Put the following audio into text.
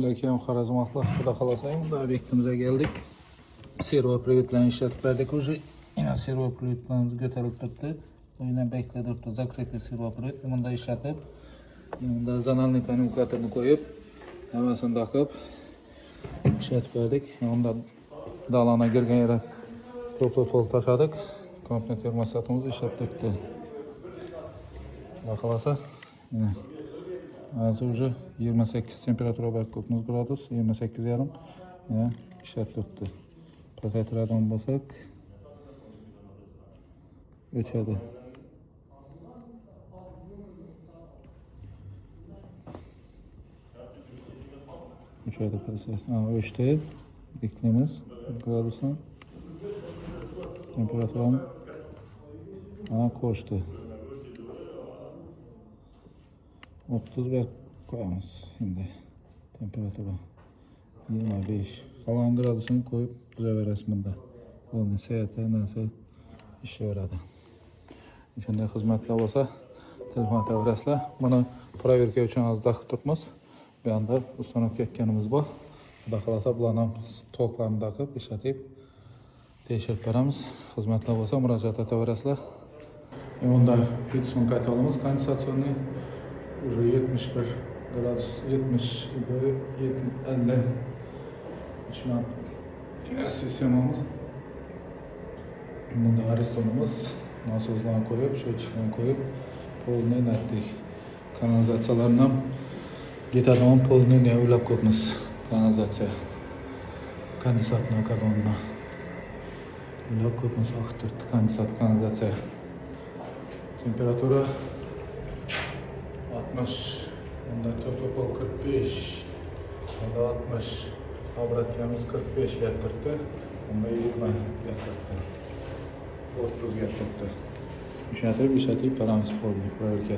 Assalomualaikum Xorazmliklar. Xudo xolasa endi obyektimizga keldik. Servo-приводlarni ishlatib berdik. Уже yana servo-приводlarimiz ko'tarilib turibdi. Yana beklar turibdi. Закрытый servo-привод. Bunda ishlatib, bunda zonalniy kommutatorni qo'yib, hammasini taqib ishlatib berdik. Bunda dalana kirgan yere to'pli pol tashladik. Komplet termostatimiz ishlab turibdi. Xudo xolasa hozir уже 28 temperatura bor, ko'pmiz gradus, 28,5 yana ishlab turibdi. Pasaytiradigan bo'lsak o'chadi. O'chadi pasayt. O'chdi. Beklaymiz gradusni. Temperaturani qo'shdi. 31 koyamiz şimdi temperatura 25 falan gradusunu koyup düzeveririz bunda. Onu seyahate nasıl işleyerdi. Şunday hizmetler olsa telefon tavrasla bunu proverka için az daha tutmaz. Bir anda ustanıp ketkenimiz bu. Da kalasa bulanam toklarını takıp işletip değiştirip veremiz. Hizmetler olsa müracaat tavrasla. Onda fixman katalımız kondensasyonlu. Уже 71 gradus, 70 boyu, 50. Şu an yine sistemimiz. Bunda aristonumuz nasozlarını koyup, şöyle koyup, polunu nettik. Kanalizatsiyalarından gitadigan polunu ne ulab ko'ramiz. Kanalizatsiya. Kondensatni kadonuna. Ulab ko'ramiz vaqt kanalizatsiya. Temperatura 60, bunda to'pol 45, bunda 60, obratganimiz 45 ga turibdi, bunda 20 ga turibdi, 30 ga turibdi. Ishlatib paramiz bo'ldi, proverka.